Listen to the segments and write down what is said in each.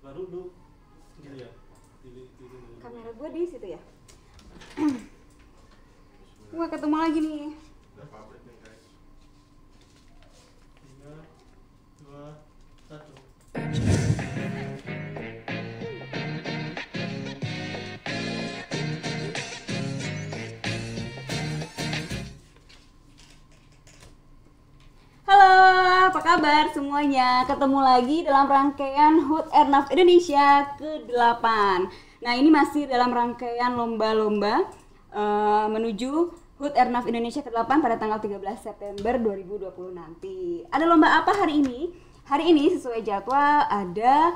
baru lu gitu ya. Kamera gue di situ ya. Wah, ketemu lagi nih. Udah public nih guys. 3, 2, 1. Halo, apa kabar semuanya? Ketemu lagi dalam rangkaian HUT Airnav Indonesia ke-8. Nah, ini masih dalam rangkaian lomba-lomba menuju HUT Airnav Indonesia ke-8 pada tanggal 13 September 2020 nanti. Ada lomba apa hari ini? Hari ini sesuai jadwal ada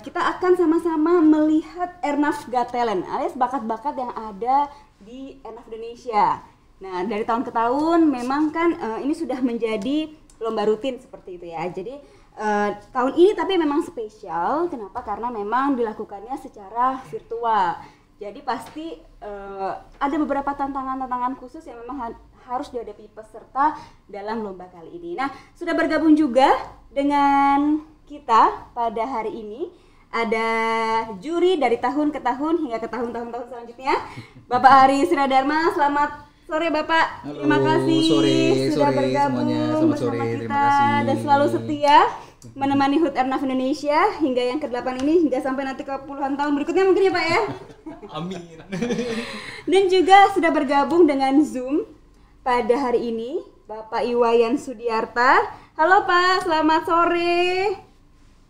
kita akan sama-sama melihat Airnav Got Talent alias bakat-bakat yang ada di Airnav Indonesia. Nah, dari tahun ke tahun memang kan ini sudah menjadi lomba rutin seperti itu ya. Jadi tahun ini tapi memang spesial. Kenapa? Karena memang dilakukannya secara virtual. Jadi pasti ada beberapa tantangan-tantangan khusus yang memang harus dihadapi peserta dalam lomba kali ini. Nah, sudah bergabung juga dengan kita pada hari ini ada juri dari tahun ke tahun hingga ke tahun-tahun selanjutnya. Bapak Ari Sradharma, selamat sore Bapak. Halo, terima kasih sudah bergabung semuanya. bersama kita Terima kasih. dan selalu setia menemani HUT Airnav Indonesia hingga yang ke-8 ini, hingga sampai nanti ke puluhan tahun berikutnya mungkin ya Pak ya. Amin. Dan juga sudah bergabung dengan Zoom pada hari ini Bapak Iwayan Sudiarta. Halo Pak, selamat sore.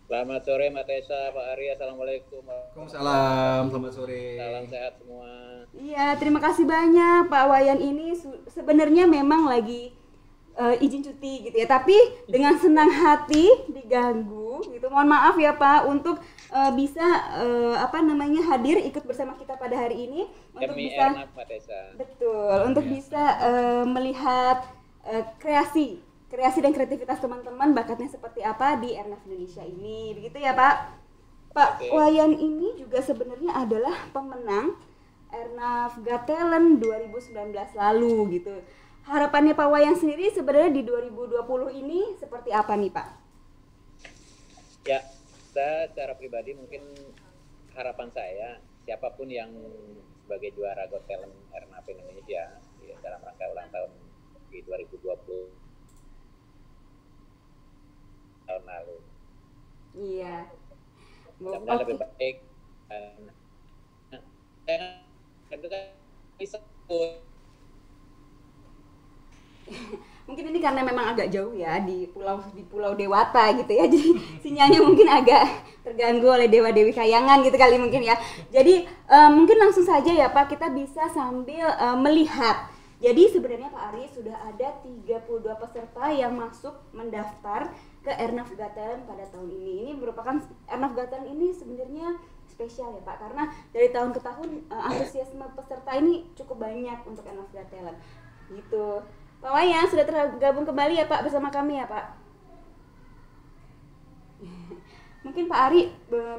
Selamat sore Mbak Tessa, Pak Ari, Assalamualaikum. Waalaikumsalam, selamat sore. Salam sehat semua. Iya, terima kasih banyak Pak Wayan. Ini sebenarnya memang lagi izin cuti gitu ya, tapi dengan senang hati diganggu gitu. Mohon maaf ya Pak untuk bisa hadir ikut bersama kita pada hari ini untuk Demi bisa Airnav, Mbak Tessa. betul untuk bisa melihat kreasi dan kreativitas teman-teman bakatnya seperti apa di Airnav Indonesia ini, begitu ya Pak. Pak Oke. Wayan ini juga sebenarnya adalah pemenang Airnav Got Talent 2019 lalu gitu. Harapannya Pak Wayan sendiri sebenarnya di 2020 ini seperti apa nih Pak? Ya, saya secara pribadi mungkin harapan saya siapapun yang sebagai juara Got Talent Airnav Indonesia dalam rangka ulang tahun di 2020 tahun lalu. Iya. Mudah-mudahan lebih baik. Itu kan bisa. Mungkin ini karena memang agak jauh ya di pulau Dewata gitu ya, jadi sinyalnya mungkin agak terganggu oleh dewa-dewi kayangan gitu kali mungkin ya. Jadi mungkin langsung saja ya Pak, kita bisa sambil melihat. Jadi sebenarnya Pak Ari sudah ada 32 peserta yang masuk mendaftar ke Airnav Got Talent pada tahun ini. Ini merupakan Airnav Got Talent ini sebenarnya spesial ya Pak, karena dari tahun ke tahun antusiasme peserta ini cukup banyak untuk Airnav Got Talent gitu. Pak Wayan sudah tergabung kembali ya Pak bersama kami ya Pak. Mungkin Pak Ari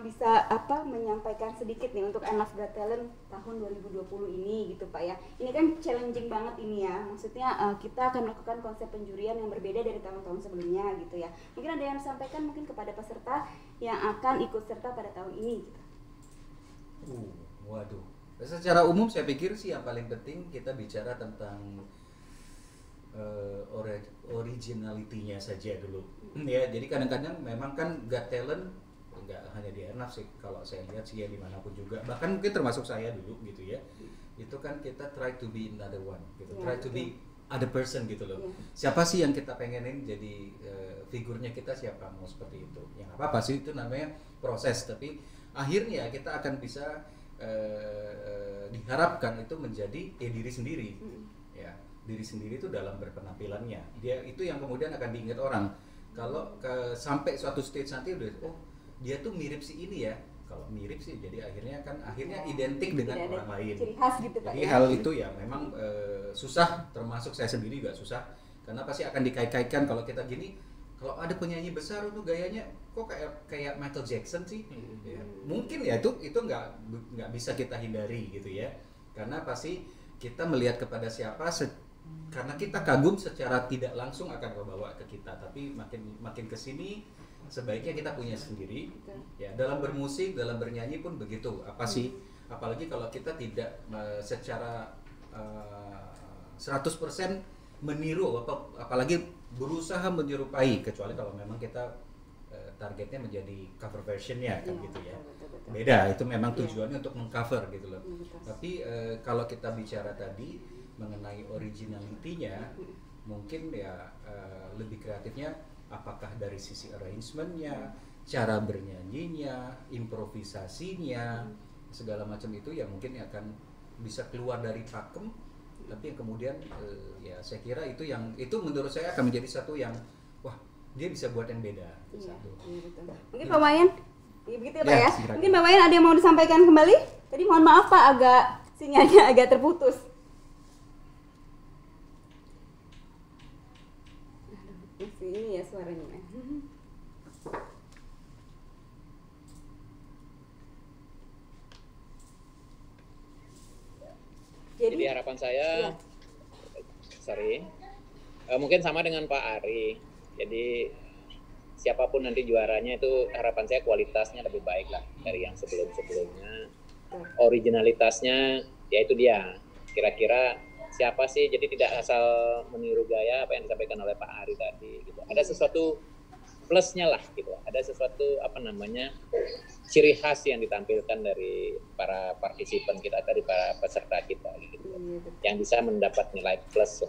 bisa menyampaikan sedikit nih untuk Airnav Got Talent tahun 2020 ini gitu Pak ya. Ini kan challenging banget ini ya. Maksudnya kita akan melakukan konsep penjurian yang berbeda dari tahun-tahun sebelumnya gitu ya. Mungkin ada yang disampaikan mungkin kepada peserta yang akan ikut serta pada tahun ini gitu. Waduh. Secara umum saya pikir sih yang paling penting kita bicara tentang originality-nya saja dulu. Ya, jadi kadang-kadang memang kan Got Talent nggak hanya di Airnav sih, kalau saya lihat sih ya dimanapun juga, bahkan mungkin termasuk saya dulu gitu ya. Itu kan kita try to be another one gitu, try to be other person gitu loh. Siapa sih yang kita pengenin jadi figurnya kita, siapa, mau seperti itu. Yang apa sih itu namanya proses, tapi akhirnya kita akan bisa diharapkan itu menjadi diri sendiri. Ya, diri sendiri itu dalam berpenampilannya. Dia itu yang kemudian akan diingat orang. Kalau sampai suatu stage nanti udah dia tuh mirip si ini ya. Kalau mirip sih jadi akhirnya identik dengan orang lain. Ciri khas gitu Pak. Jadi hal itu ya memang susah, termasuk saya sendiri juga susah, karena pasti akan dikait-kaitkan kalau kita gini. Kalau ada penyanyi besar itu gayanya kok kayak Michael Jackson sih. Ya, mungkin ya itu nggak bisa kita hindari gitu ya. Karena pasti kita melihat kepada siapa karena kita kagum secara tidak langsung akan membawa ke kita, tapi makin kesini sebaiknya kita punya sendiri. Betul. Ya, dalam bermusik, dalam bernyanyi pun begitu. Apa sih? Apalagi kalau kita tidak secara 100% meniru, apalagi berusaha menyerupai, kecuali kalau memang kita targetnya menjadi cover versionnya kan Iya, gitu ya. betul. Beda, itu memang Iya. tujuannya untuk mengcover gitu loh. Betul. Tapi kalau kita bicara tadi mengenai originality-nya, mungkin ya lebih kreatifnya apakah dari sisi arrangement-nya, cara bernyanyinya, improvisasinya, segala macam itu ya mungkin akan bisa keluar dari pakem, tapi yang kemudian ya saya kira itu menurut saya akan menjadi satu yang wah, dia bisa buat yang beda. Iya, Satu. iya betul. Mungkin Pak Wayan, ya begitu ya Pak Ya, ya. silakan. Mungkin Pak Wayan ada yang mau disampaikan kembali? Tadi mohon maaf Pak, agak sinyalnya agak terputus. Aduh, masih ini ya suaranya. Jadi harapan saya, Iya. mungkin sama dengan Pak Ari. Jadi siapapun nanti juaranya itu harapan saya kualitasnya lebih baik lah dari yang sebelum-sebelumnya. Originalitasnya ya itu dia. Kira-kira siapa sih? Jadi tidak asal meniru gaya apa yang disampaikan oleh Pak Ari tadi. Gitu. Ada sesuatu plusnya lah gitu. Ada sesuatu ciri khas yang ditampilkan dari para partisipan kita, dari para peserta kita gitu. Iya, betul. Yang bisa mendapat nilai plus.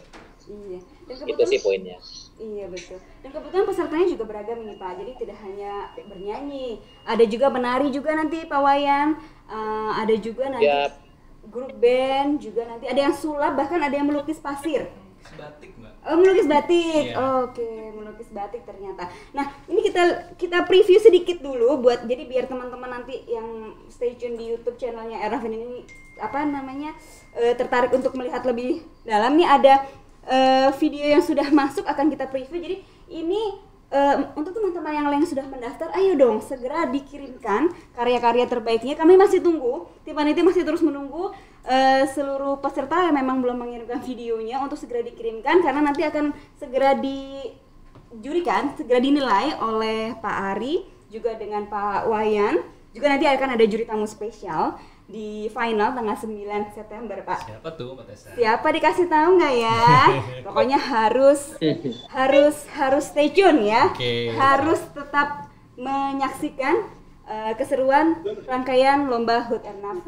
Iya. Dan Itu sih poinnya. Iya betul. Dan kebetulan pesertanya juga beragam nih Pak. Jadi tidak hanya bernyanyi, ada juga menari juga nanti Pak Wayan. Ada juga nanti Ya. grup band juga nanti. Ada yang sulap, bahkan ada yang melukis pasir. Batik, Mbak. Oh, melukis batik. Iya. Oke, melukis batik ternyata. Nah, ini kita preview sedikit dulu buat jadi biar teman-teman nanti yang stay tune di YouTube channelnya Airnav ini tertarik untuk melihat lebih dalam. Nih ada video yang sudah masuk akan kita preview. Jadi ini untuk teman-teman yang lain yang sudah mendaftar, ayo dong segera dikirimkan karya-karya terbaiknya. Kami masih tunggu, tim panitia masih terus menunggu seluruh peserta yang memang belum mengirimkan videonya untuk segera dikirimkan, karena nanti akan segera dijurikan, segera dinilai oleh Pak Ari juga dengan Pak Wayan. Juga nanti akan ada juri tamu spesial di final tanggal 9 September Pak. Siapa tuh Mbak Tessa? Siapa dikasih tahu nggak ya? Pokoknya harus stay tune ya. Oke. Harus tetap menyaksikan keseruan rangkaian lomba HUT Airnav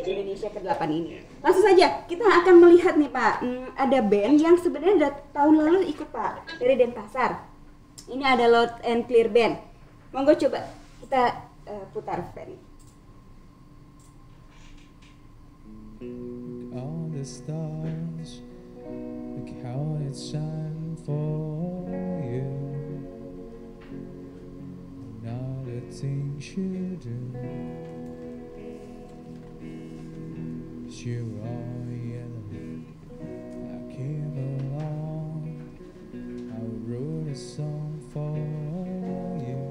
Indonesia ke-8 ini. Langsung saja kita akan melihat nih Pak, ada band yang sebenarnya udah tahun lalu ikut Pak dari Denpasar. Ini ada Loud and Clear Band. Monggo coba kita putar band. All the stars, look how it shine for you. And all the things you do, 'cause you are yellow. I came along, I wrote a song for you.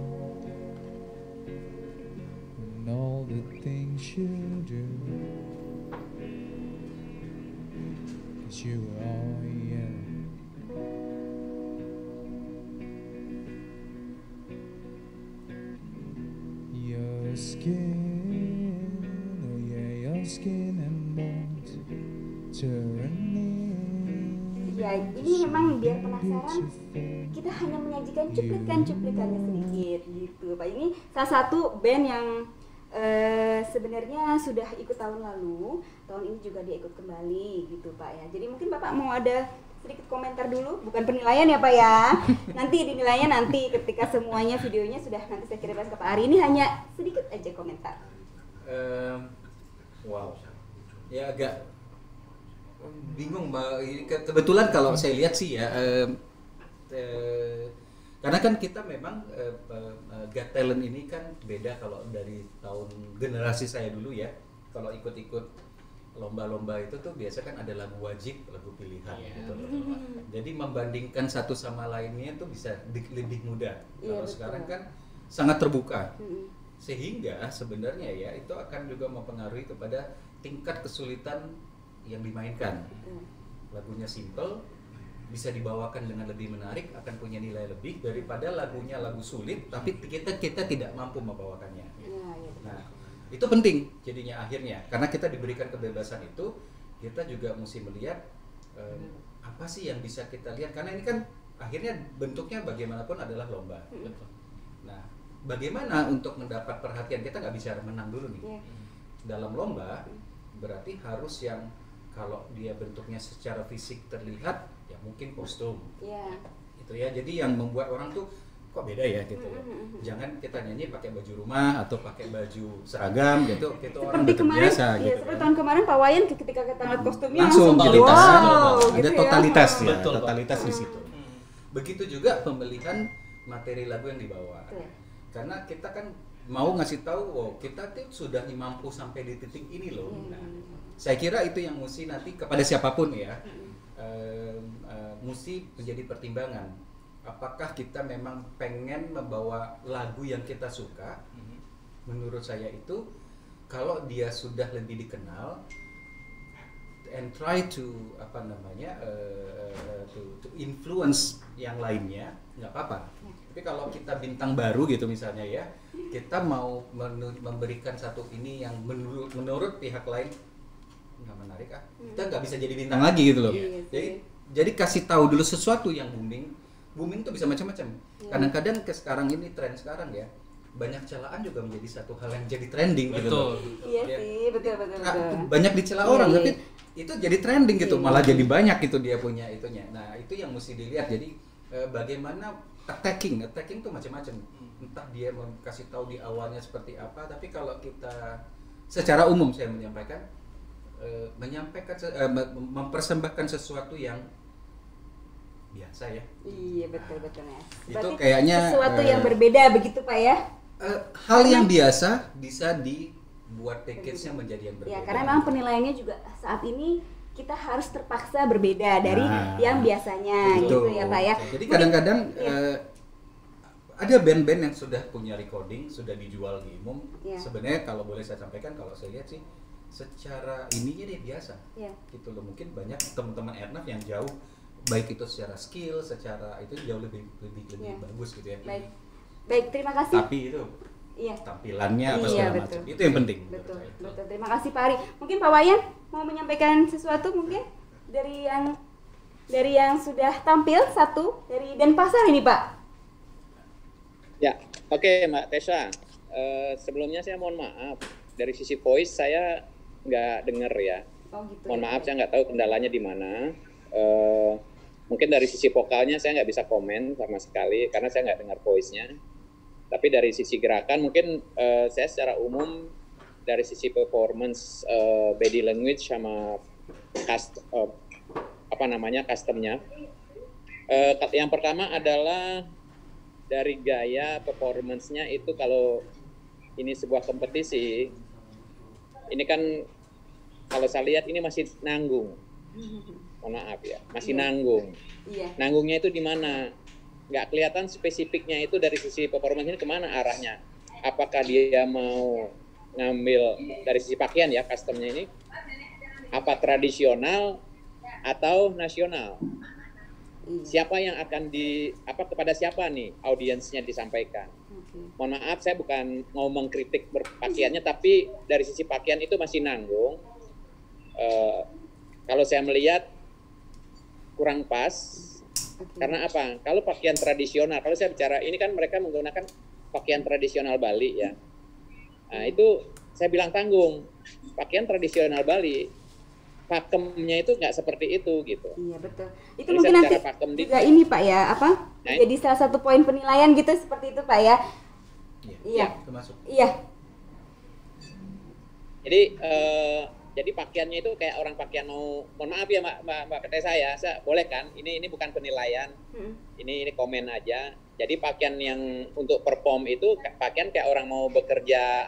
And all the things you do, 'cause you are yellow. Your skin, oh yeah, your skin and bones turning. Ya, ini memang biar penasaran, kita hanya menyajikan cuplikan-cuplikannya sedikit gitu Pak. Ini salah satu band yang sebenarnya sudah ikut tahun lalu, tahun ini juga dia ikut kembali gitu Pak ya. Jadi mungkin Bapak mau ada sedikit komentar dulu, bukan penilaian ya Pak ya. Nanti dinilainya nanti ketika semuanya videonya sudah nanti saya kirimkan ke Pak Ari. Ini hanya sedikit aja komentar. Wow, ya agak bingung Mbak. Ini kebetulan kalau saya lihat sih ya, karena kan kita memang Got Talent ini kan beda kalau dari tahun generasi saya dulu ya. Kalau ikut-ikut lomba-lomba itu tuh biasa kan ada lagu wajib, lagu pilihan gitu loh. Jadi membandingkan satu sama lainnya tuh bisa lebih mudah. Iya, Kalau betul. sekarang kan sangat terbuka. Sehingga sebenarnya ya itu akan juga mempengaruhi kepada tingkat kesulitan yang dimainkan. Lagunya simple, bisa dibawakan dengan lebih menarik, akan punya nilai lebih daripada lagunya lagu sulit tapi kita tidak mampu membawakannya. Nah, itu penting jadinya akhirnya, karena kita diberikan kebebasan itu, kita juga mesti melihat apa sih yang bisa kita lihat, karena ini kan akhirnya bentuknya bagaimanapun adalah lomba. Nah, bagaimana untuk mendapat perhatian, kita nggak bicara menang dulu nih. Dalam lomba berarti harus yang kalau dia bentuknya secara fisik terlihat, ya mungkin kostum. Itu ya, jadi yang membuat orang tuh kok beda ya gitu ya. Jangan kita nyanyi pakai baju rumah atau pakai baju seragam gitu, orang udah terbiasa gitu. Seperti tahun kemarin Pak Wayan ketika kita lihat kostumnya langsung totalitas. wow, ada gitu totalitas ya, Betul, totalitas di situ. Begitu juga pemilihan materi lagu yang dibawa. Karena kita kan mau ngasih tahu, wow, kita tuh sudah mampu sampai di titik ini loh. Nah, saya kira itu yang mesti nanti kepada siapapun ya, mesti menjadi pertimbangan. Apakah kita memang pengen membawa lagu yang kita suka? Menurut saya itu, kalau dia sudah lebih dikenal, and try to to influence yang lainnya, nggak apa-apa. Tapi kalau kita bintang baru gitu misalnya ya, kita mau memberikan satu ini yang menurut pihak lain nggak menarik, kita nggak bisa jadi bintang lagi gitu loh. Jadi kasih tahu dulu sesuatu yang booming tuh bisa macam-macam. Kadang-kadang sekarang ini tren sekarang ya, banyak celaan juga menjadi satu hal yang jadi trending gitu loh. Iya sih, betul. Banyak dicela orang, tapi itu jadi trending gitu, malah jadi banyak itu dia punya itunya. Nah, itu yang mesti dilihat. Jadi bagaimana attacking tuh macam-macam. Entah dia kasih tahu di awalnya seperti apa, tapi kalau kita secara umum saya mempersembahkan sesuatu yang biasa ya. Iya, betul ya. Itu kayaknya sesuatu yang berbeda begitu Pak ya. Hal yang biasa bisa dibuat package-nya menjadi yang berbeda. Ya, karena memang penilaiannya juga saat ini kita harus terpaksa berbeda dari yang biasanya gitu ya Pak ya. Jadi kadang-kadang ada band-band yang sudah punya recording, sudah dijual di umum. Sebenarnya kalau boleh saya sampaikan, kalau saya lihat sih secara ininya dia biasa. Gitu loh, mungkin banyak teman-teman Ernaf yang jauh, baik itu secara skill, secara itu jauh lebih bagus gitu ya. Baik, terima kasih. Tapi itu tampilannya apa segala macam, itu yang penting. Betul. Terima kasih Pak Ari. Mungkin Pak Wayan mau menyampaikan sesuatu mungkin dari yang sudah tampil satu dari Denpasar ini Pak. Ya, oke Mbak Tessa. Sebelumnya saya mohon maaf, dari sisi voice saya nggak dengar ya. Gitu. Mohon maaf, saya nggak tahu kendalanya di mana. Mungkin dari sisi vokalnya saya nggak bisa komen sama sekali karena saya nggak dengar voice-nya. Tapi dari sisi gerakan mungkin saya secara umum dari sisi performance body language sama custom-nya. Yang pertama adalah dari gaya performance-nya itu, kalau ini sebuah kompetisi, ini kan kalau saya lihat ini masih nanggung. Mohon maaf ya, masih nanggung. Nanggungnya itu di mana? Nggak kelihatan spesifiknya itu dari sisi performance ini kemana arahnya. Apakah dia mau ngambil dari sisi pakaian ya, customnya ini, apa tradisional atau nasional? Siapa yang akan kepada siapa nih audiensnya disampaikan? Mohon maaf, saya bukan mau mengkritik berpakaiannya, tapi dari sisi pakaian itu masih nanggung. Kalau saya melihat kurang pas. Karena apa? Kalau pakaian tradisional, kalau saya bicara ini kan mereka menggunakan pakaian tradisional Bali ya. Nah, itu saya bilang tanggung. Pakaian tradisional Bali, pakemnya itu nggak seperti itu gitu. Iya betul. Itu jadi mungkin nanti juga ini Pak ya, jadi salah satu poin penilaian gitu seperti itu Pak ya. Iya. Termasuk. Iya. Jadi pakaiannya itu kayak orang pakaian mohon maaf ya Mbak Tessa ya, saya boleh kan? Ini bukan penilaian, ini komen aja. Jadi pakaian yang untuk perform itu pakaian kayak orang mau bekerja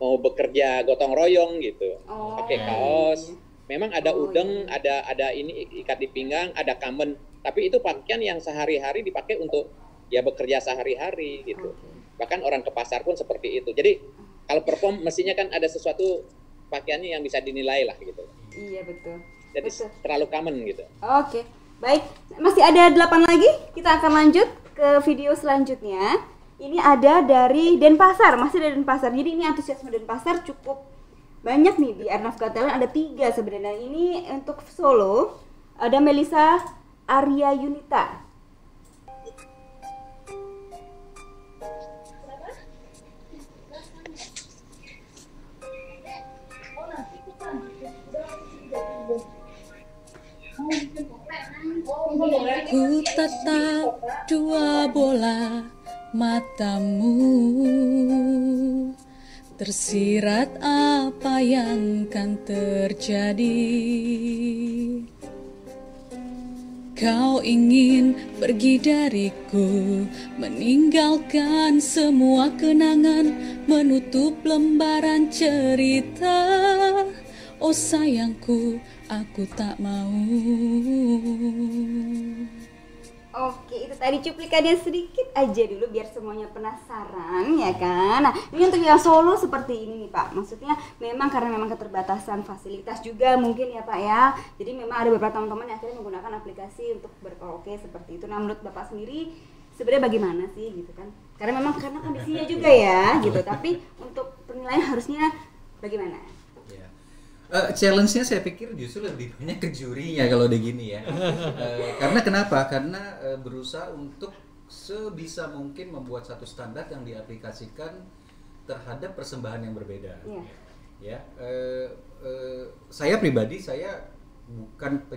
mau bekerja gotong royong gitu, pakai kaos. Memang ada udeng, ada ini ikat di pinggang, ada kamen. Tapi itu pakaian yang sehari-hari dipakai untuk ya bekerja sehari-hari gitu. Bahkan orang ke pasar pun seperti itu. Jadi kalau perform mestinya kan ada sesuatu pakaiannya yang bisa dinilai lah gitu. Iya betul. jadi Betul. terlalu common gitu. Oke, baik. Masih ada 8 lagi. Kita akan lanjut ke video selanjutnya. Ini ada dari Denpasar, masih dari Denpasar. Jadi ini antusiasme Denpasar cukup banyak nih di Airnav Got Talent. Ada 3 sebenarnya. Ini untuk solo. Ada Melisa Arya Yunita. Ku tatap dua bola matamu, tersirat apa yang kan terjadi. Kau ingin pergi dariku, meninggalkan semua kenangan, menutup lembaran cerita. Oh sayangku, aku tak mau. Oke, itu tadi cuplikannya sedikit aja dulu biar semuanya penasaran ya kan. Nah, ini untuk yang solo seperti ini nih Pak. Maksudnya memang karena memang keterbatasan fasilitas juga mungkin ya Pak ya. Jadi memang ada beberapa teman-teman yang akhirnya menggunakan aplikasi untuk berkaraoke seperti itu. Nah, menurut Bapak sendiri sebenarnya bagaimana sih gitu kan? Karena memang karena kondisinya juga ya gitu. Tapi untuk penilaian harusnya bagaimana? Challenge-nya saya pikir justru lebih banyak ke jurinya kalau udah gini ya. Karena kenapa? Karena berusaha untuk sebisa mungkin membuat satu standar yang diaplikasikan terhadap persembahan yang berbeda. Iya. Ya, saya pribadi saya bukan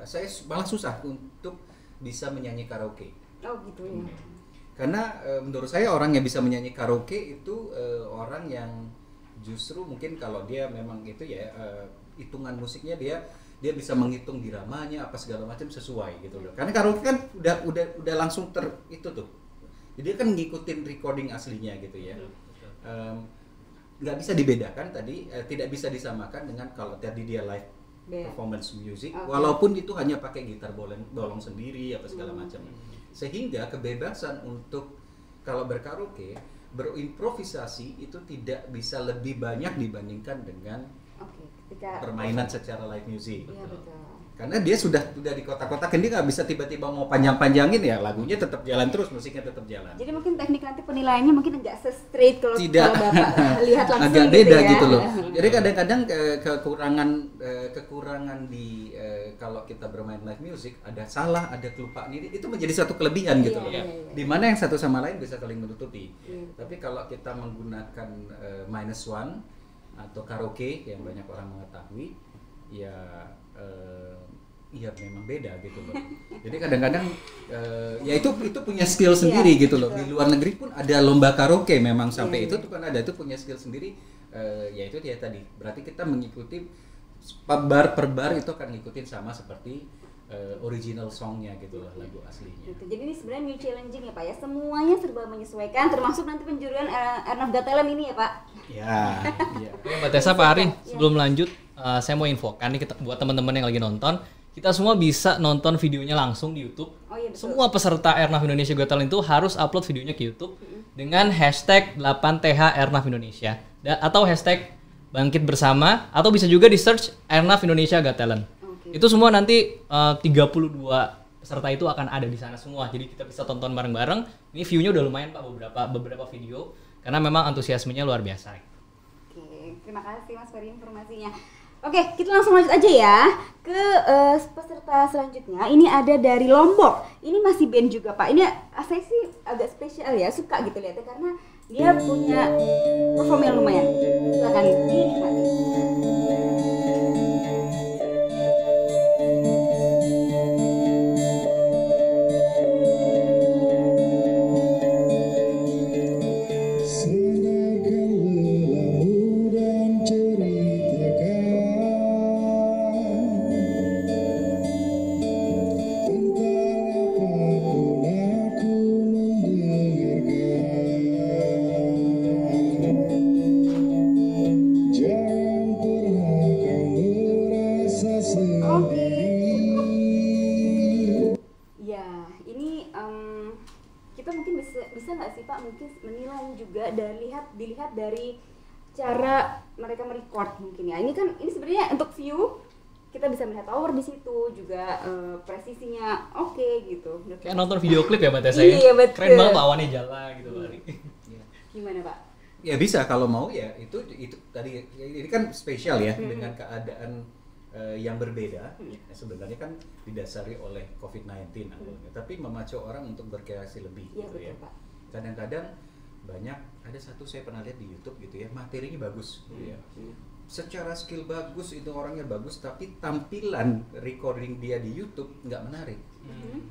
saya malah susah untuk bisa menyanyi karaoke. Oh gitu ya. Karena menurut saya orang yang bisa menyanyi karaoke itu orang yang justru mungkin kalau dia memang itu ya hitungan musiknya dia bisa menghitung diramanya apa segala macam sesuai gitu loh. Karena karaoke kan udah langsung itu tuh. Jadi kan ngikutin recording aslinya gitu ya. Nggak bisa dibedakan tadi, tidak bisa disamakan dengan kalau tadi dia live performance music, walaupun itu hanya pakai gitar bolong sendiri apa segala macam. Sehingga kebebasan untuk kalau berkaraoke berimprovisasi itu tidak bisa lebih banyak dibandingkan dengan permainan secara live music. Iya betul. Karena dia sudah di kotak-kotakan, dia nggak bisa tiba-tiba mau panjang-panjangin ya, lagunya tetap jalan terus, musiknya tetap jalan. Jadi mungkin teknik nanti penilaiannya mungkin nggak se-straight kalau Bapak lihat langsung agak gitu beda ya. gitu loh. Jadi kadang-kadang kekurangan di kalau kita bermain live music ada salah, ada kelupaan ini itu menjadi satu kelebihan gitu loh. Dimana yang satu sama lain bisa saling menutupi. Tapi kalau kita menggunakan minus one atau karaoke yang banyak orang mengetahui, ya memang beda gitu loh. Jadi kadang-kadang ya itu punya skill sendiri gitu loh. Di luar negeri pun ada lomba karaoke memang sampai itu tuh kan ada itu punya skill sendiri. Ya itu dia tadi. Berarti kita mengikuti per bar itu akan ngikutin sama seperti original songnya gitu loh, lagu aslinya. Gitu. Jadi ini sebenarnya new challenging ya Pak ya. Semuanya serba menyesuaikan termasuk nanti penjurian Airnav Got Talent ini ya Pak. Ya. Mbak Tessa, Pak Arin, sebelum lanjut saya mau infokan nih buat teman-teman yang lagi nonton, kita semua bisa nonton videonya langsung di YouTube. Oh, iya, betul. Semua peserta Airnav Indonesia Got Talent itu harus upload videonya ke YouTube dengan hashtag 8TH Airnav Indonesia atau hashtag Bangkit Bersama, atau bisa juga di search Airnav Indonesia Got Talent. Itu semua nanti 32 peserta itu akan ada di sana semua. Jadi kita bisa tonton bareng-bareng. Ini view-nya udah lumayan Pak, beberapa video karena memang antusiasmenya luar biasa. Oke, terima kasih Mas Ferry informasinya. Oke, kita langsung lanjut aja ya ke peserta selanjutnya. Ini ada dari Lombok. Ini masih band juga Pak. Ini saya sih agak spesial ya, suka gitu lihatnya karena dia punya perform yang lumayan. Silakan dinikmati. Dilihat dari cara mereka merecord mungkin ya. Ini sebenarnya untuk view kita bisa melihat power di situ juga, presisinya oke gitu. Kayak nonton video klip ya Mbak Tessa ya? Iya, betul. Keren banget Pak awannya jalan gitu lari. Gimana Pak? Ya bisa kalau mau ya itu tadi ini kan spesial ya dengan keadaan yang berbeda. Sebenarnya kan didasari oleh COVID-19 awalnya, tapi memacu orang untuk berkreasi lebih Iya, gitu ya. betul, Pak. Kadang-kadang banyak ada satu saya pernah lihat di YouTube gitu ya, materinya bagus gitu ya. Secara skill bagus, itu orangnya bagus, tapi tampilan recording dia di YouTube nggak menarik,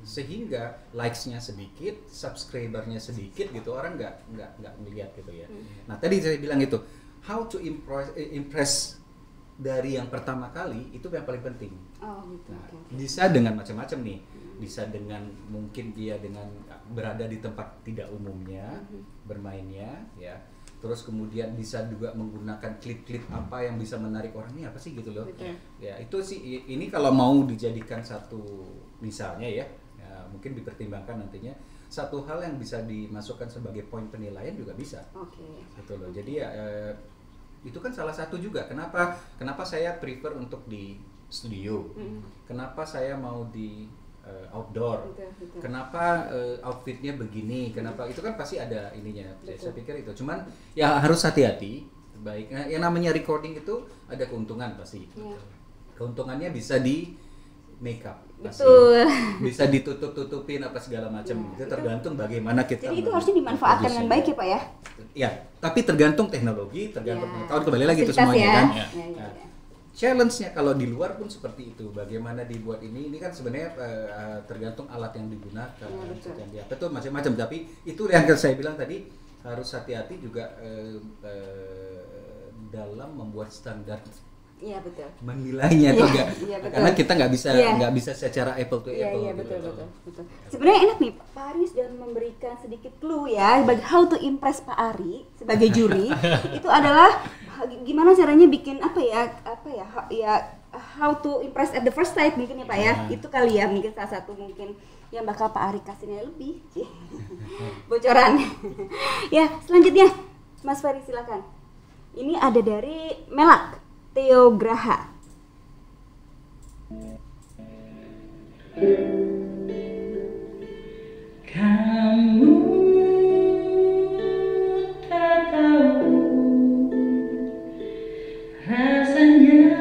sehingga likes-nya sedikit, subscribernya sedikit gitu, orang nggak melihat gitu ya. Nah tadi saya bilang itu how to impress dari yang pertama kali itu yang paling penting. Oh gitu. Nah, Oke. bisa dengan macam-macam nih, bisa dengan mungkin dia dengan berada di tempat tidak umumnya bermainnya ya. Terus kemudian bisa juga menggunakan klip-klip apa yang bisa menarik orang, ini apa sih gitu loh. Betul. Ya itu sih, ini kalau mau dijadikan satu misalnya ya mungkin dipertimbangkan nantinya satu hal yang bisa dimasukkan sebagai poin penilaian juga bisa. Oke. Gitu loh. Jadi ya itu kan salah satu juga kenapa saya prefer untuk di studio. Kenapa saya mau di outdoor. Betul. Kenapa outfitnya begini? Kenapa itu kan pasti ada ininya. Saya pikir itu. Cuman ya harus hati-hati. Baik, yang namanya recording itu ada keuntungan pasti. Iya. Keuntungannya bisa di make up. Pasti. Betul. Bisa ditutup-tutupin apa segala macam. Itu tergantung bagaimana kita. Jadi itu harusnya dimanfaatkan dengan baik ya Pak ya? Ya, tapi tergantung teknologi, tergantung Ya. pengetahuan, kembali lagi itu Fasilitas semuanya ya. kan. Ya, ya. Nah, challenge-nya kalau di luar pun seperti itu. Bagaimana dibuat ini kan sebenarnya tergantung alat yang digunakan, Ya, betul. yang apa itu macam-macam. Tapi itu yang saya bilang tadi harus hati-hati juga dalam membuat standar Iya betul. menilainya atau Iya, enggak. iya, betul. Karena kita nggak Iya. bisa secara apple to Iya apple. iya gitu. betul. Sebenarnya enak nih Pak Ari sudah memberikan sedikit clue ya bagi how to impress Pak Ari sebagai juri. Itu adalah gimana caranya bikin apa ya how to impress at the first sight mungkin ya Pak ya. Itu kali ya mungkin salah satu mungkin yang bakal Pak Ari kasih nilai lebih. Bocoran. Ya, selanjutnya Mas Ferry silakan. Ini ada dari Melak Theo Graha. Kamu tak tahu rasanya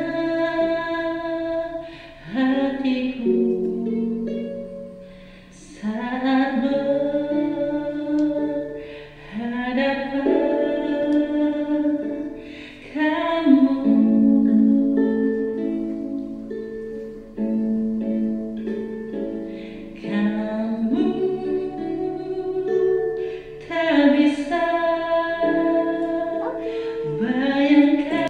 hatiku saat berhadapan kamu. Kamu tak bisa bayangkan.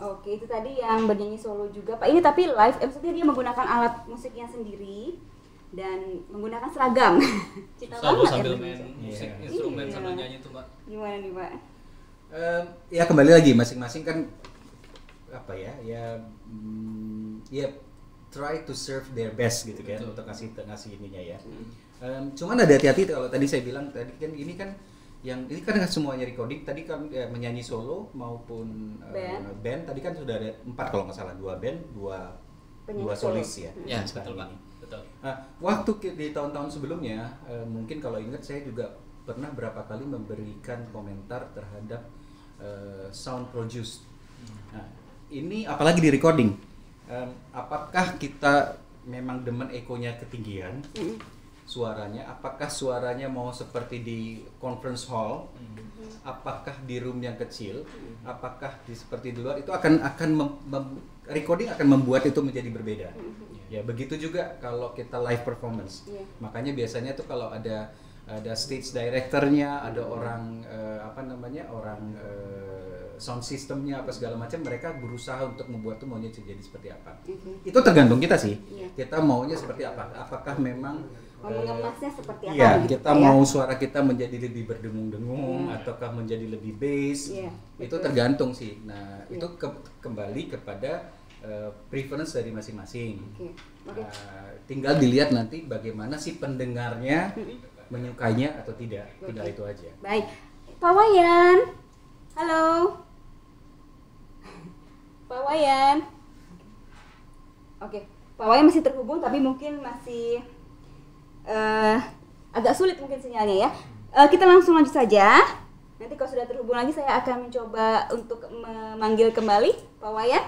Oke, itu tadi yang bernyanyi solo juga Pak. Ini tapi live, maksudnya dia menggunakan alat musiknya sendiri dan menggunakan seragam. Cita Susah tuh banget sambil ya main Indonesia. musik Iya. instrumen Iya. sambil nyanyi tuh Mbak. Gimana nih Pak? Ya kembali lagi masing-masing kan apa ya try to serve their best gitu kan Betul. untuk ngasih ininya ya. Cuman ada hati-hati kalau tadi saya bilang tadi kan ini kan semuanya recording tadi kan menyanyi solo maupun band tadi kan sudah ada 4 kalau nggak salah, 2 band, 2 Penyanyi solis solo. ya. Ya, sekarang betul Pak. ini. Betul. Nah, waktu di tahun-tahun sebelumnya mungkin kalau ingat saya juga pernah berapa kali memberikan komentar terhadap sound produced. Nah, ini apalagi di recording. Apakah kita memang demen ekonya ketinggian suaranya? Apakah suaranya mau seperti di conference hall? Apakah di room yang kecil? Apakah seperti di luar? Itu akan recording akan membuat itu menjadi berbeda. Ya begitu juga kalau kita live performance. Makanya biasanya tuh kalau ada stage directornya, ada orang sound systemnya apa segala macam, mereka berusaha untuk membuat tuh maunya jadi seperti apa. Itu tergantung kita sih. Kita maunya seperti apa. Apakah memang mengemasnya seperti apa? iya, gitu, kita Pak, mau ya? suara kita menjadi lebih berdengung-dengung ataukah menjadi lebih bass. Iya, Itu betul. tergantung sih. Nah, Iya. itu kembali kepada preference dari masing-masing. Oke. Tinggal dilihat nanti bagaimana si pendengarnya menyukainya atau tidak. Tinggal Oke. itu aja. Baik. Pak Wayan. Halo. Pak Wayan. Oke, Pak Wayan masih terhubung tapi mungkin masih agak sulit mungkin sinyalnya ya. Kita langsung lanjut saja. Nanti kalau sudah terhubung lagi saya akan mencoba untuk memanggil kembali Pak Wayan.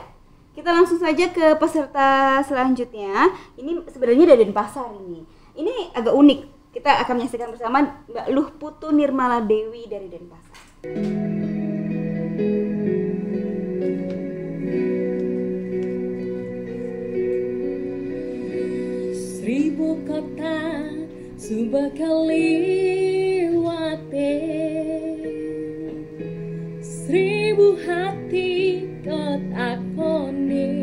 Kita langsung saja ke peserta selanjutnya. Ini sebenarnya dari Denpasar ini. Ini agak unik. Kita akan menyaksikan bersama Mbak Luh Putu Nirmala Dewi dari Denpasar. Seribu kota subakal liwate, seribu hati kot akone,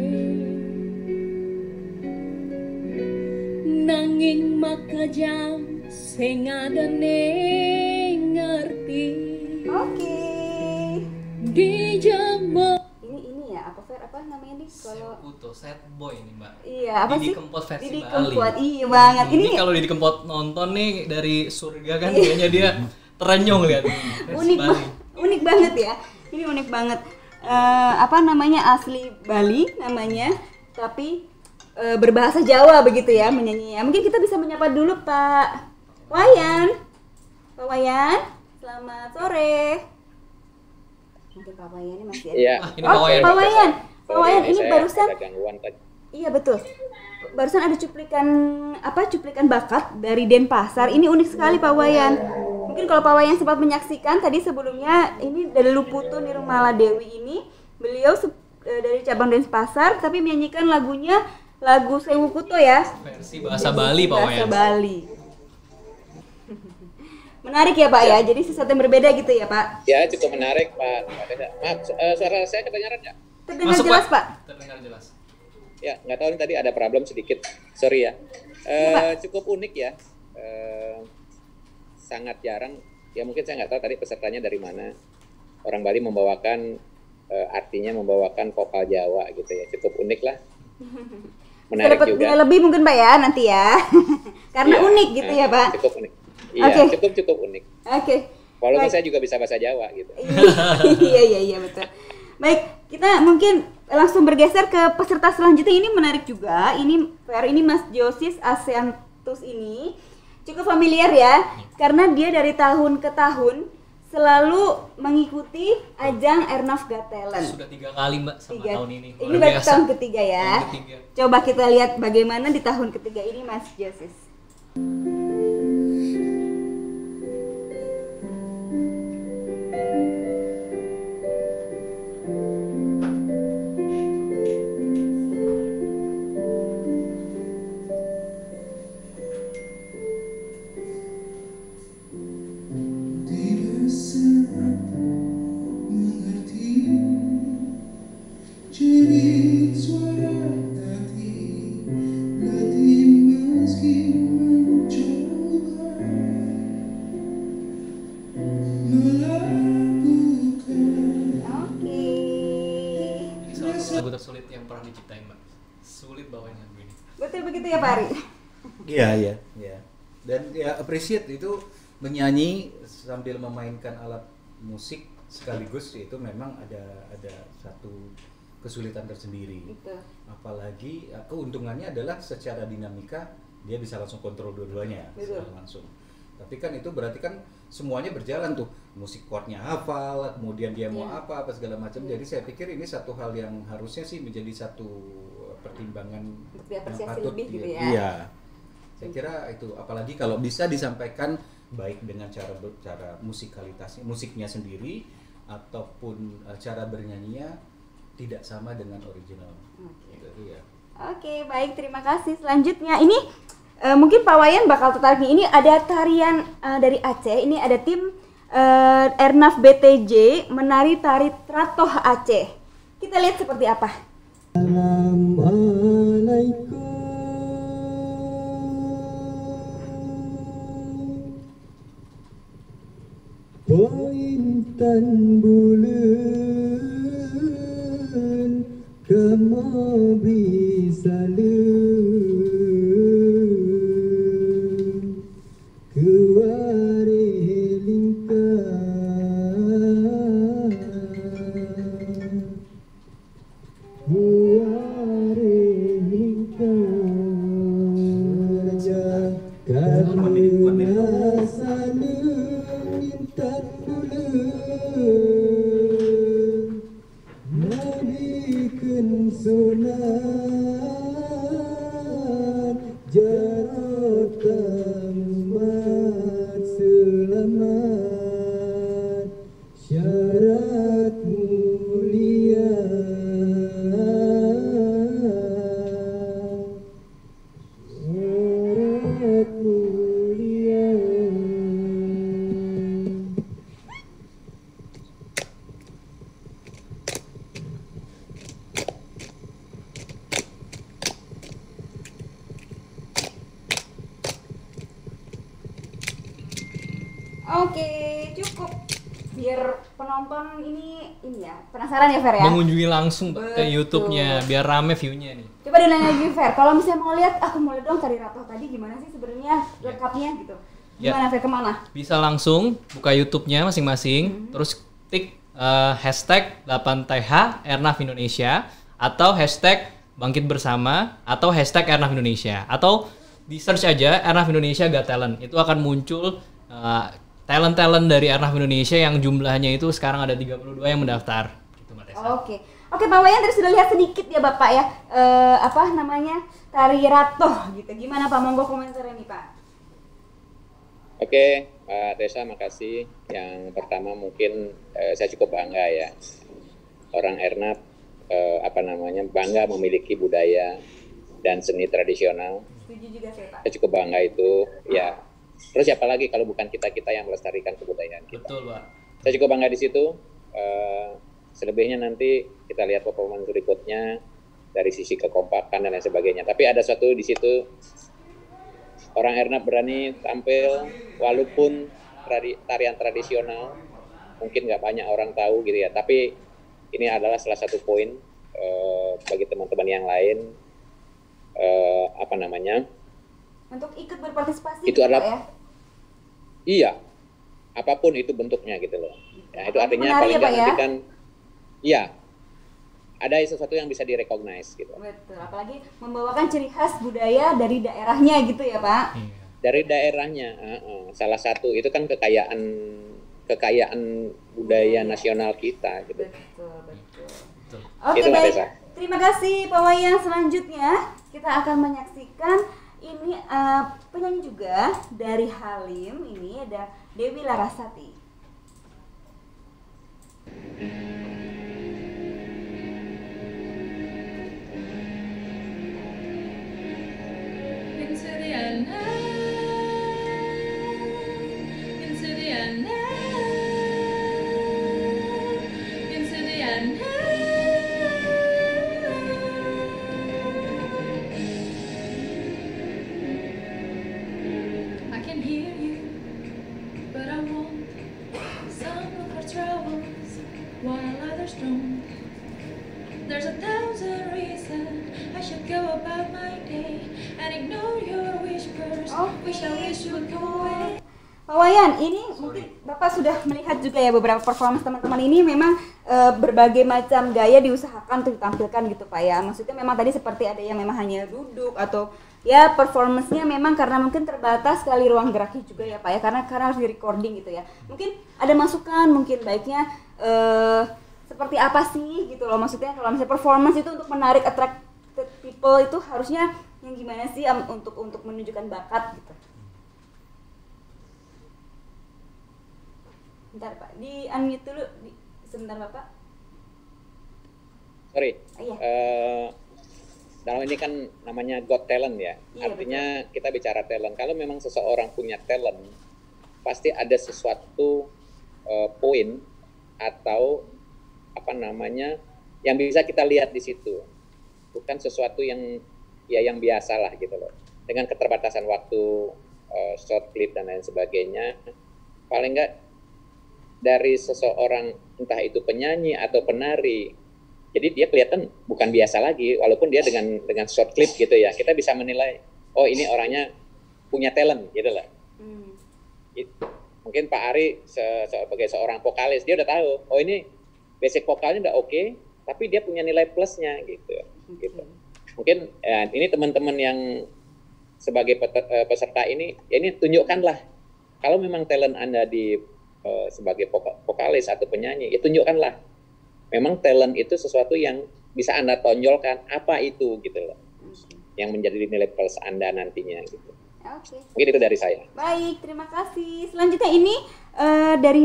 nanging maka jam sing adane ngerti. Oke. Di jemur Ini ya apa namanya nih kalau Puto sad boy nih Mbak. iya apa Didi sih? Kempot versi Didi Bali. Kempot, iya banget. Ini kalau Didi Kempot nonton nih dari surga kan kayaknya dia terenyuh lihat. Unik banget ya. Ini unik banget. Apa namanya asli Bali namanya, tapi berbahasa Jawa begitu ya menyanyinya. Mungkin kita bisa menyapa dulu Pak Wayan. Pak Wayan, selamat sore. Mungkin Pak Wayan ini masih ada. Iya. Ini Pak Wayan. Pak Wayan. Pak Sorry, Wayan ini saya barusan ada gangguan tadi. iya betul. Barusan ada cuplikan bakat dari Denpasar. Ini unik sekali Pak Wayan. Mungkin kalau Pak Wayan sempat menyaksikan tadi sebelumnya ini dari Luh Putu Nirmala Dewi ini, beliau dari cabang Denpasar tapi menyanyikan lagu Sewu Kuto ya. Versi bahasa Bali Pak Bahasa Wayan. Bali. Menarik ya Pak ya. Jadi sesuatu yang berbeda gitu ya Pak. Ya, cukup menarik Pak. Maaf, suara saya kedengaran nggak? Terdengar Masuk, jelas Pak. Terdengar jelas. Ya, nggak tahu nih tadi ada problem sedikit. Sorry ya. Cukup unik ya. Sangat jarang. Ya mungkin saya nggak tahu tadi pesertanya dari mana. Orang Bali membawakan artinya membawakan vokal Jawa gitu ya. Cukup unik lah. Menarik Dapat juga. nilai lebih mungkin Pak ya nanti ya. Karena Iya, unik gitu ya Pak. Cukup unik. Iya, Oke. cukup unik. Oke. Walaupun Baik. saya juga bisa bahasa Jawa gitu. Iya betul. Baik, kita mungkin langsung bergeser ke peserta selanjutnya. Ini menarik juga. Ini Mas Josis Asiantus ini cukup familiar ya, karena dia dari tahun ke tahun selalu mengikuti ajang Airnav Got Talent. Sudah 3 kali Mbak sama tahun ini. Ini Luar baru biasa. tahun ketiga ya. Tahun ketiga. Coba kita lihat bagaimana di tahun ketiga ini Mas Josis. Tidak sempat mengerti jerit suara hati meski mencoba melakukan. Oke. Salah satu lagu tersulit yang pernah diciptain Mbak. Sulit bawain lagu ini. Betul begitu ya Pak Ari? Iya. Dan ya appreciate itu menyanyi sambil memainkan alat musik sekaligus itu memang ada satu kesulitan tersendiri. Betul. Apalagi keuntungannya adalah secara dinamika dia bisa langsung kontrol dua-duanya Betul. secara langsung. Tapi kan itu berarti kan semuanya berjalan tuh, musik chordnya hafal, kemudian dia mau Iya. apa segala macam. Jadi saya pikir ini satu hal yang harusnya sih menjadi satu pertimbangan Untuk diapresiasi yang patut lebih gitu ya. Iya. Saya kira itu apalagi kalau bisa disampaikan baik dengan cara musikalitasnya, musiknya sendiri ataupun cara bernyanyinya tidak sama dengan original. Oke. Gitu, ya. Oke, baik, terima kasih. Selanjutnya ini mungkin Pak Wayan bakal tertarik nih. Ini ada tarian dari Aceh. Ini ada tim Airnav BTJ menari tari Tratoh Aceh. Kita lihat seperti apa. Pointan bulan kamu bisa kuare lingkar biar penonton ini ya penasaran ya Fer ya. Mengunjungi langsung ke Betul. YouTube-nya biar rame view-nya nih. Coba dinanya lagi Fer, kalau misalnya mau lihat aku mau lihat dong Tari Ratoh tadi gimana sih sebenarnya lengkapnya gitu. Gimana Fer, kemana? Bisa langsung buka YouTube-nya masing-masing, terus tik hashtag 8TH Airnav Indonesia atau hashtag Bangkit Bersama atau hashtag Airnav Indonesia atau di search aja Airnav Indonesia Got Talent. Itu akan muncul talent-talent dari Airnav Indonesia yang jumlahnya itu sekarang ada 32 yang mendaftar. Gitu, Mbak Tessa. Oke Pak Wayan tadi sudah lihat sedikit ya Bapak ya apa namanya Tari Ratoh gitu. Gimana Pak? Monggo komentarnya nih Pak. Oke, Pak Tessa, makasih. Yang pertama mungkin saya cukup bangga ya. Orang Airnav bangga memiliki budaya dan seni tradisional. Setuju juga saya Pak. Saya cukup bangga itu ya. Terus siapa lagi kalau bukan kita-kita yang melestarikan kebudayaan kita. Betul, Pak. Saya cukup bangga di situ. Selebihnya nanti kita lihat performance berikutnya dari sisi kekompakan dan lain sebagainya. Tapi ada suatu di situ orang Airnav berani tampil walaupun tarian tradisional mungkin nggak banyak orang tahu gitu ya. Tapi ini adalah salah satu poin bagi teman-teman yang lain Untuk ikut berpartisipasi itu gitu, adalah Pak ya. Iya, apapun itu bentuknya gitu loh. Ya, itu artinya Menarik paling ya, Pak, nggak ya? nanti kan, iya, ada sesuatu yang bisa direcognize gitu. Betul, apalagi membawakan ciri khas budaya dari daerahnya gitu ya Pak. Dari daerahnya, salah satu itu kan kekayaan budaya nasional kita gitu. Betul. Oke Itu, Mbak baik, Tessa. terima kasih Pak Wayan. Selanjutnya kita akan menyaksikan ini penyanyi juga dari Halim. Ini ada Dewi Larasati. Into the unknown, into the unknown, into the unknown. I can hear you, but I won't. Some of our troubles, while others don't. There's 1,000 reasons I should go about my day and ignore your whispers. Wish I wish you would go away. Pak Wayan, ini mungkin Bapak sudah melihat juga ya beberapa performance teman-teman ini memang berbagai macam gaya diusahakan untuk ditampilkan gitu Pak ya. Maksudnya memang tadi seperti ada yang memang hanya duduk atau ya performance-nya memang karena mungkin terbatas sekali ruang geraknya juga ya Pak ya, karena harus di recording gitu ya. Mungkin ada masukan mungkin baiknya seperti apa sih gitu loh, maksudnya kalau misalnya performance itu untuk menarik attracted people itu harusnya yang gimana sih untuk menunjukkan bakat gitu. Bentar Pak, di unmute dulu sebentar Bapak. Sorry. Iya. Dalam ini kan namanya Got Talent ya. Iya, Artinya kita bicara talent. Kalau memang seseorang punya talent, pasti ada sesuatu poin atau yang bisa kita lihat di situ. Bukan sesuatu yang biasa lah gitu loh. Dengan keterbatasan waktu, short clip dan lain sebagainya, paling enggak dari seseorang entah itu penyanyi atau penari, jadi dia kelihatan bukan biasa lagi, walaupun dia dengan short clip gitu ya, kita bisa menilai, oh ini orangnya punya talent gitu lah. Mungkin Pak Ari sebagai seorang vokalis, dia udah tahu, oh ini basic vokalnya udah oke, tapi dia punya nilai plusnya gitu. Mungkin ini teman-teman yang sebagai peserta ini, ya ini tunjukkanlah, kalau memang talent Anda sebagai vokalis atau penyanyi, ya tunjukkanlah. Memang talent itu sesuatu yang bisa Anda tonjolkan, apa itu gitu loh. Yang menjadi nilai plus Anda nantinya gitu. Oke. Mungkin itu dari saya. Baik, terima kasih. Selanjutnya ini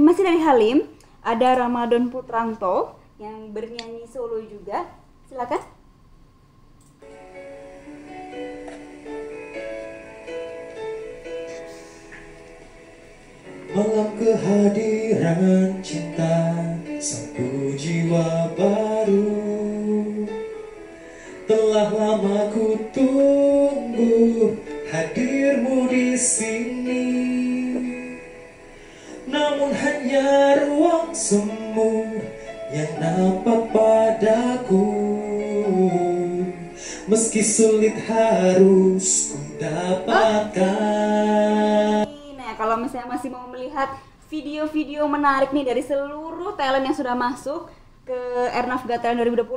masih dari Halim, ada Ramadan Putranto yang bernyanyi solo juga. Silakan. Malam kehadiran cinta satu jiwa baru, telah lama ku tunggu hadirmu di sini. Namun hanya hanya ruang semu yang nampak padaku. Meski sulit harus ku dapatkan. Nah, kalau misalnya masih mau melihat video-video menarik nih dari seluruh talent yang sudah masuk ke Airnav Got Talent 2020,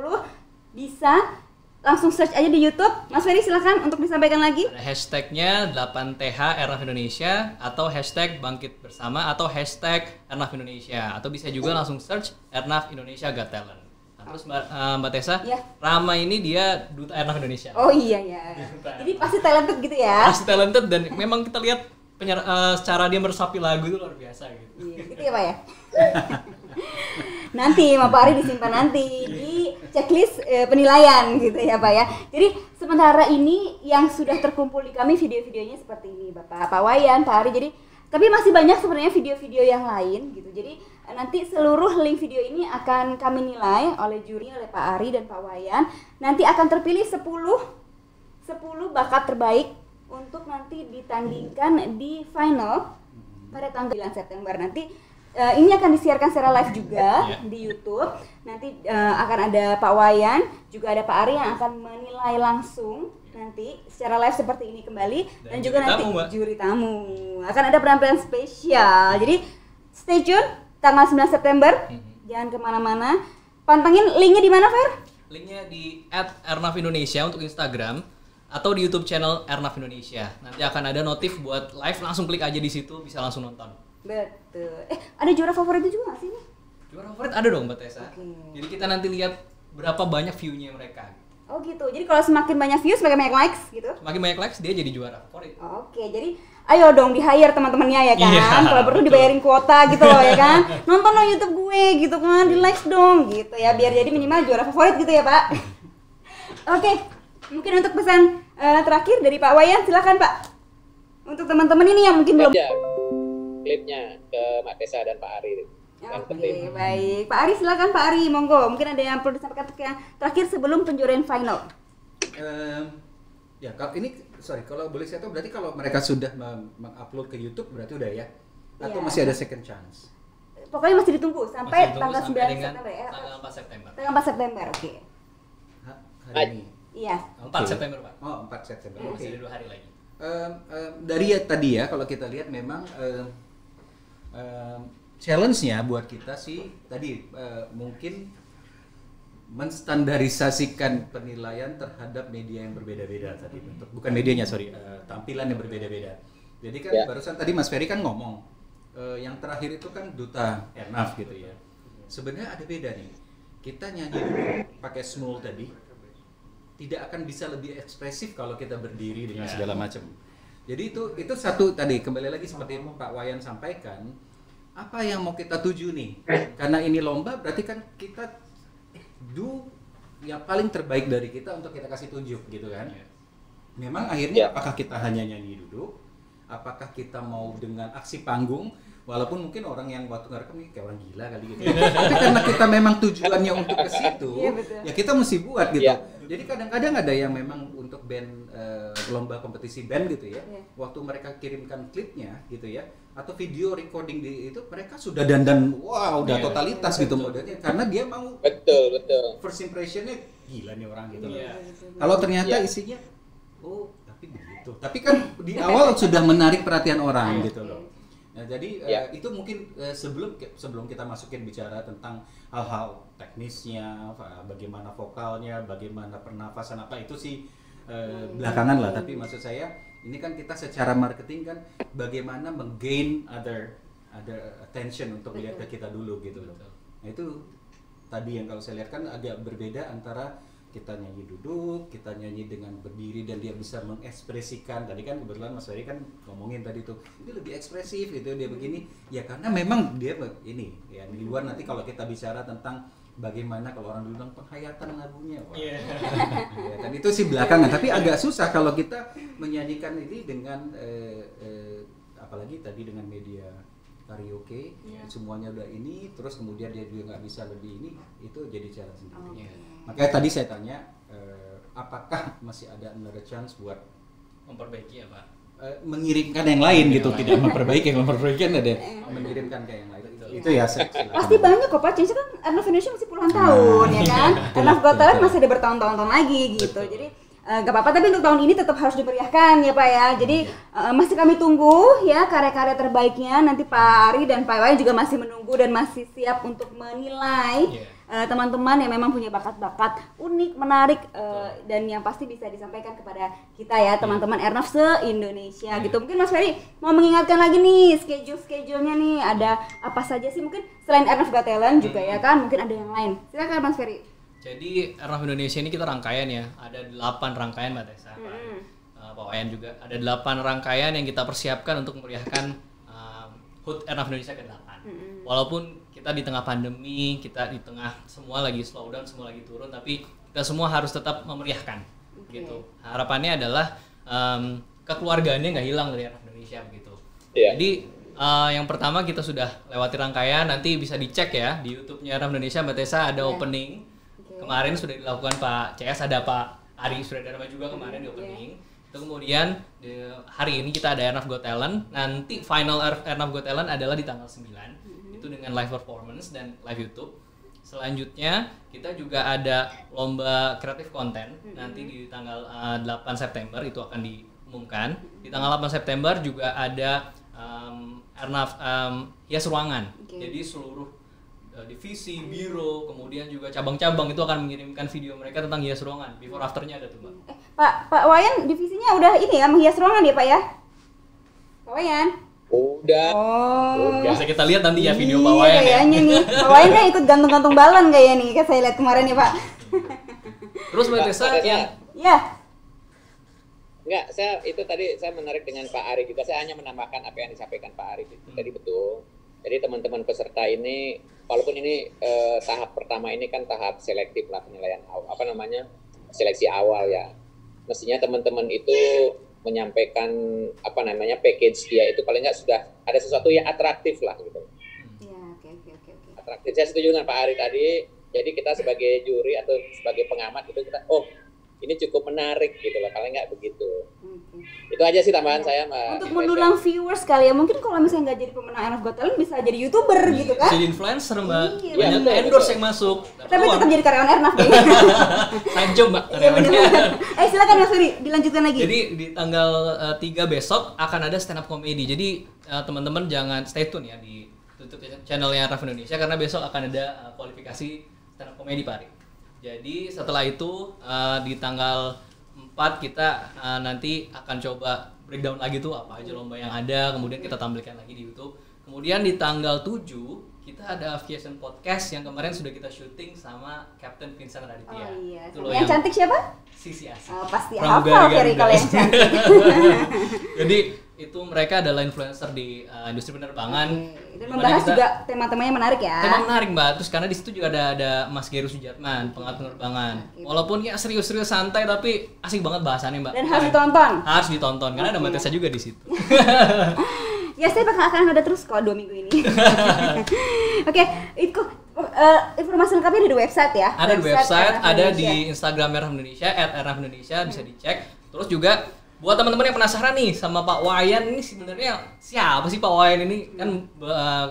bisa langsung search aja di YouTube. Mas Ferry silakan untuk disampaikan lagi. Ada hashtagnya 8TH Airnav Indonesia, atau hashtag Bangkit Bersama, atau hashtag Airnav Indonesia, atau bisa juga langsung search Airnav Indonesia Got Talent. Nah, terus Mbak Tessa, Iya. Rama ini dia duta Airnav Indonesia. Oh iya ya. Jadi pasti talented gitu ya. Pasti talented, dan memang kita lihat secara dia meresapi lagu itu luar biasa gitu. Iya, gitu ya Pak ya. Nanti Pak Ari disimpan nanti di checklist penilaian gitu ya Pak ya. Jadi sementara ini yang sudah terkumpul di kami video-videonya seperti ini Pak Wayan, Pak Ari. Jadi tapi masih banyak sebenarnya video-video yang lain gitu. Jadi nanti seluruh link video ini akan kami nilai oleh juri, oleh Pak Ari dan Pak Wayan. Nanti akan terpilih 10 bakat terbaik untuk nanti ditandingkan di final pada tanggal 9 September nanti. Ini akan disiarkan secara live juga di YouTube. Nanti akan ada Pak Wayan, juga ada Pak Ari yang akan menilai langsung nanti secara live seperti ini kembali, dan juga nanti juri tamu. Akan ada penampilan spesial. Jadi stay tune tanggal 9 September. Jangan kemana-mana. Pantengin linknya di mana, Fer? Linknya di @airnavindonesia untuk Instagram, atau di YouTube channel Airnav Indonesia. Nanti akan ada notif buat live, langsung klik aja di situ, bisa langsung nonton. Betul. Ada juara favoritnya juga nggak sih ini? Juara favorit ada dong Mbak Tessa. Jadi kita nanti lihat berapa banyak view-nya mereka. Oh gitu. Jadi kalau semakin banyak views, semakin banyak likes gitu. Semakin banyak likes dia jadi juara favorit. Oke, jadi ayo dong di-hire teman-temannya ya kan. Iya, Kalau perlu dibayarin kuota gitu loh ya kan. Nonton dong YouTube gue gitu kan, di-likes dong gitu ya, biar jadi minimal juara favorit gitu ya, Pak. Oke. Mungkin untuk pesan terakhir dari Pak Wayan, silakan Pak. Untuk teman-teman ini yang mungkin belum klipnya ke Mbak Tessa dan Pak Ari. Oke, baik. Pak Ari silakan Pak Ari, monggo. Mungkin ada yang perlu disampaikan yang terakhir sebelum penjurian final. Ya kalau ini, kalau boleh saya tahu, berarti kalau mereka sudah mengupload ke YouTube berarti udah ya? Atau Iya. masih ada second chance? Pokoknya masih ditunggu sampai tanggal 9 dengan September ya. tanggal 4 September. Tanggal 4 September, oke. Hari ini? Iya. 4 September, Pak. Oh, 4 September. Masih ada 2 hari lagi. Dari tadi ya, kalau kita lihat memang challenge-nya buat kita sih tadi mungkin menstandarisasikan penilaian terhadap media yang berbeda-beda tadi, bukan medianya, tampilan yang berbeda-beda. Jadi kan barusan tadi Mas Ferry kan ngomong yang terakhir itu kan duta Airnav gitu ya. Sebenarnya ada beda nih. Kita nyanyi dulu pakai small tadi, tidak akan bisa lebih ekspresif kalau kita berdiri dengan segala macam. Jadi itu satu tadi, kembali lagi seperti yang Pak Wayan sampaikan, apa yang mau kita tuju nih? Karena ini lomba, berarti kan kita do yang paling terbaik dari kita untuk kita kasih tunjuk gitu kan. Memang akhirnya apakah kita hanya nyanyi duduk, apakah kita mau dengan aksi panggung, walaupun mungkin orang yang waktu ngerekam nih kayak orang gila kali gitu ya. Tapi karena kita memang tujuannya untuk ke situ, ya kita mesti buat gitu. Jadi kadang-kadang ada yang memang untuk band lomba kompetisi band gitu ya, waktu mereka kirimkan klipnya gitu ya, atau video recording di itu, mereka sudah dandan udah totalitas gitu modelnya, karena dia mau betul first impressionnya gila nih orang gitu. Kalau ternyata isinya tapi begitu, tapi kan di awal sudah menarik perhatian orang gitu loh. Nah, jadi itu mungkin sebelum kita masukin bicara tentang hal-hal teknisnya, bagaimana vokalnya, bagaimana pernafasan apa itu sih belakangan lah. Tapi maksud saya ini kan kita secara marketing kan bagaimana menggain other attention untuk lihat ke kita dulu gitu loh. Nah itu tadi yang kalau saya lihat kan agak berbeda antara kita nyanyi duduk, kita nyanyi dengan berdiri dan dia bisa mengekspresikan. Tadi kan kebetulan Mas Ferry kan ngomongin tadi tuh, ini lebih ekspresif gitu dia begini. Ya karena memang dia ini ya di luar nanti kalau kita bicara tentang bagaimana kalau orang dulu bilang penghayatan lagunya. Ya, dan itu sih belakangan, tapi agak susah kalau kita menyanyikan ini dengan apalagi tadi dengan media karaoke, semuanya udah ini, terus kemudian dia juga nggak bisa lebih ini, itu jadi challenge sendiri. Makanya tadi saya tanya, apakah masih ada another chance buat memperbaiki ya Pak? mengirimkan yang lain gitu, tidak memperbaiki kan ada mengirimkan ke yang lain itu ya Pasti banyak kok Pak, Cinca kan Ernaf Indonesia masih puluhan tahun ya kan. Ernaf Got Talent masih ada bertahun-tahun lagi gitu. Jadi gak apa-apa, tapi untuk tahun ini tetap harus dimeriahkan ya Pak ya. Jadi masih kami tunggu ya karya-karya terbaiknya. Nanti Pak Ari dan Pak Wayan juga masih menunggu dan masih siap untuk menilai teman-teman yang memang punya bakat-bakat unik, menarik dan yang pasti bisa disampaikan kepada kita ya teman-teman Ernaf se-Indonesia gitu. Mungkin Mas Ferry mau mengingatkan lagi nih schedule-nya nih, ada apa saja sih mungkin selain Ernaf Got Talent juga ya kan, mungkin ada yang lain. Silakan Mas Ferry. Jadi Ernaf Indonesia ini kita rangkaian ya, ada 8 rangkaian Mbak Tessa, Pak Wayan juga. Ada 8 rangkaian yang kita persiapkan untuk memeriahkan HUT Ernaf Indonesia ke-8. Walaupun kita di tengah pandemi, kita di tengah semua lagi slow down, semua lagi turun, tapi kita semua harus tetap memeriahkan gitu. Harapannya adalah kekeluargaannya nggak hilang dari Ernaf Indonesia begitu. Jadi yang pertama kita sudah lewati rangkaian, nanti bisa dicek ya di YouTube-nya Ernaf Indonesia. Mbak Tessa ada opening. Kemarin sudah dilakukan Pak CS, ada Pak Ari Sudadharma juga kemarin di opening. Itu kemudian hari ini kita ada Ernaf Got Talent. Nanti final Ernaf Got Talent adalah di tanggal 9. Itu dengan live performance dan live YouTube. Selanjutnya kita juga ada lomba kreatif konten. Nanti di tanggal 8 September itu akan diumumkan. Di tanggal 8 September juga ada Ernaf Hias Ruangan. Jadi seluruh divisi, biro, kemudian juga cabang-cabang itu akan mengirimkan video mereka tentang hias ruangan. Before afternya ada tuh Mbak. Pak Wayan divisinya udah ini ya menghias ruangan ya Pak ya? Pak Wayan? Udah. Bisa kita lihat nanti ya video Pak Wayan ya. Kayaknya nih, Pak Wayan kan ikut gantung-gantung balon kayaknya nih, kayak saya lihat kemarin ya Pak. Terus Mbak Tessa yang Enggak, itu tadi saya menarik dengan Pak Ari juga. Saya hanya menambahkan apa yang disampaikan Pak Ari tadi betul. Jadi teman-teman peserta ini, walaupun ini tahap pertama ini kan tahap selektif lah, penilaian seleksi awal ya. Mestinya teman-teman itu menyampaikan package dia itu paling nggak sudah ada sesuatu yang atraktif lah gitu. Iya, oke. Atraktif. Saya setuju dengan Pak Ari tadi. Jadi kita sebagai juri atau sebagai pengamat itu kita ini cukup menarik gitu loh, paling nggak begitu. Itu aja sih tambahan saya Mbak. Untuk mendulang viewers kali ya, mungkin kalau misalnya nggak jadi pemenang Ernaf Got Talent bisa jadi YouTuber gitu kan? Jadi influencer Mbak, Iya, banyak endorse yang masuk. Tapi tetap jadi karyawan Ernaf deh. Sanjo Mbak Iya benar. Silakan Mas Ferry, dilanjutkan lagi. Jadi di tanggal 3 besok akan ada stand up comedy. Jadi teman-teman jangan stay tune ya di YouTube channelnya Ernaf Indonesia karena besok akan ada kualifikasi stand up comedy Pak Ari. Jadi setelah itu di tanggal 4 kita nanti akan coba breakdown lagi tuh apa aja lomba yang ada, kemudian kita tampilkan lagi di YouTube. Kemudian di tanggal 7 kita ada Aviation Podcast yang kemarin sudah kita syuting sama Captain Vincent Raditya. Oh iya. Itu loh Yang cantik siapa? Sisi Asih. Pasti Pramugari hafal Ferry Garuda. kalau yang cantik. Jadi itu mereka adalah influencer di industri penerbangan. Dan membahas juga tema-temanya menarik ya. Tema menarik Mbak, terus karena di situ juga ada Mas Geru Sujatman, pengamat penerbangan. Walaupun ya serius-serius santai tapi asik banget bahasannya Mbak. Dan harus ditonton. Harus ditonton karena ada Mbak Tessa juga di situ. Ya saya akan ada terus kalau 2 minggu ini. Oke, itu informasi lengkapnya ada di website ya. Ada di website, Ernaf ada Indonesia. di Instagram Ernaf Indonesia @ernaf_indonesia bisa dicek. Terus juga buat teman-teman yang penasaran nih sama Pak Wayan ini sebenarnya siapa sih Pak Wayan ini? Kan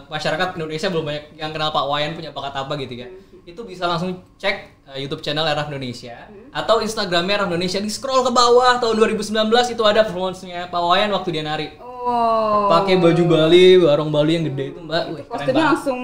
masyarakat Indonesia belum banyak yang kenal Pak Wayan punya bakat apa gitu kan. Itu bisa langsung cek YouTube channel Ernaf Indonesia atau Instagramnya Ernaf Indonesia, di scroll ke bawah tahun 2019 itu ada performance-nya Pak Wayan waktu dia nari. Pakai baju Bali, barong Bali yang gede itu Mbak. Wih, keren Kostumnya banget. langsung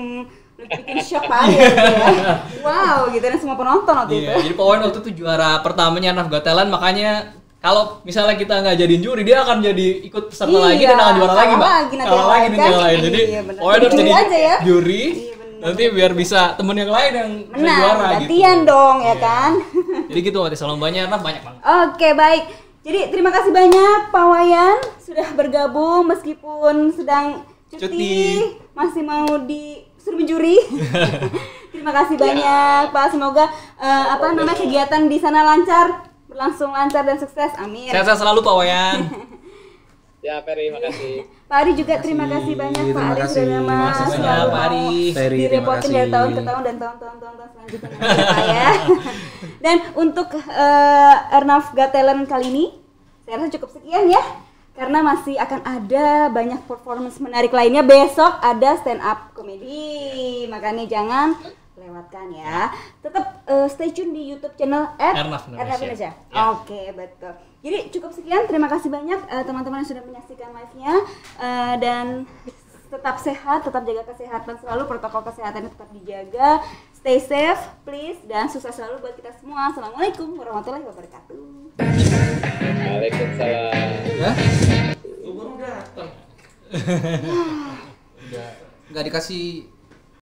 bikin shock Pak ya, gitu ya. Wow, gitu dan semua penonton waktu itu. Jadi Pak Wayan waktu itu juara pertamanya Ernaf Got Talent, makanya kalau misalnya kita nggak jadiin juri, dia akan jadi ikut peserta lagi dan akan juara lagi Mbak. Kalah lagi nih yang lain. Jadi bener. Pak Wayan harus jadi aja ya. juri. Iya, bener. Nanti biar bisa temen yang lain yang bisa Menang, juara gitu. gantian dong ya kan. Jadi gitu Mbak Tessa, lombanya Ernaf banyak banget. Oke, baik. Jadi terima kasih banyak Pak Wayan sudah bergabung meskipun sedang cuti. Masih mau disuruh menjuri. Terima kasih banyak Pak, semoga kegiatan di sana lancar, berlangsung lancar dan sukses. Amin. Sehat-sehat selalu Pak Wayan. Ya Ferry, makasih. Pak Ari juga terima kasih banyak Pak Ari sudah Terima kasih banyak Pak Ari. Ferry, terima direpotin dari kasih. tahun ke tahun dan tahun selanjutnya nanti, Pak ya. Dan untuk Ernaf Got Talent kali ini saya rasa cukup sekian ya. karena masih akan ada banyak performance menarik lainnya. Besok ada stand up komedi, makanya jangan lewatkan ya. Tetap stay tune di YouTube channel Ernaf Indonesia. Indonesia. Ya. Oke, betul. Jadi cukup sekian, terima kasih banyak teman-teman yang sudah menyaksikan live-nya, dan tetap sehat, tetap jaga kesehatan selalu, protokol kesehatannya tetap dijaga. Stay safe, please, dan sukses selalu buat kita semua. Assalamualaikum warahmatullahi wabarakatuh. Waalaikumsalam. Ya? Lu baru datang. Nggak dikasih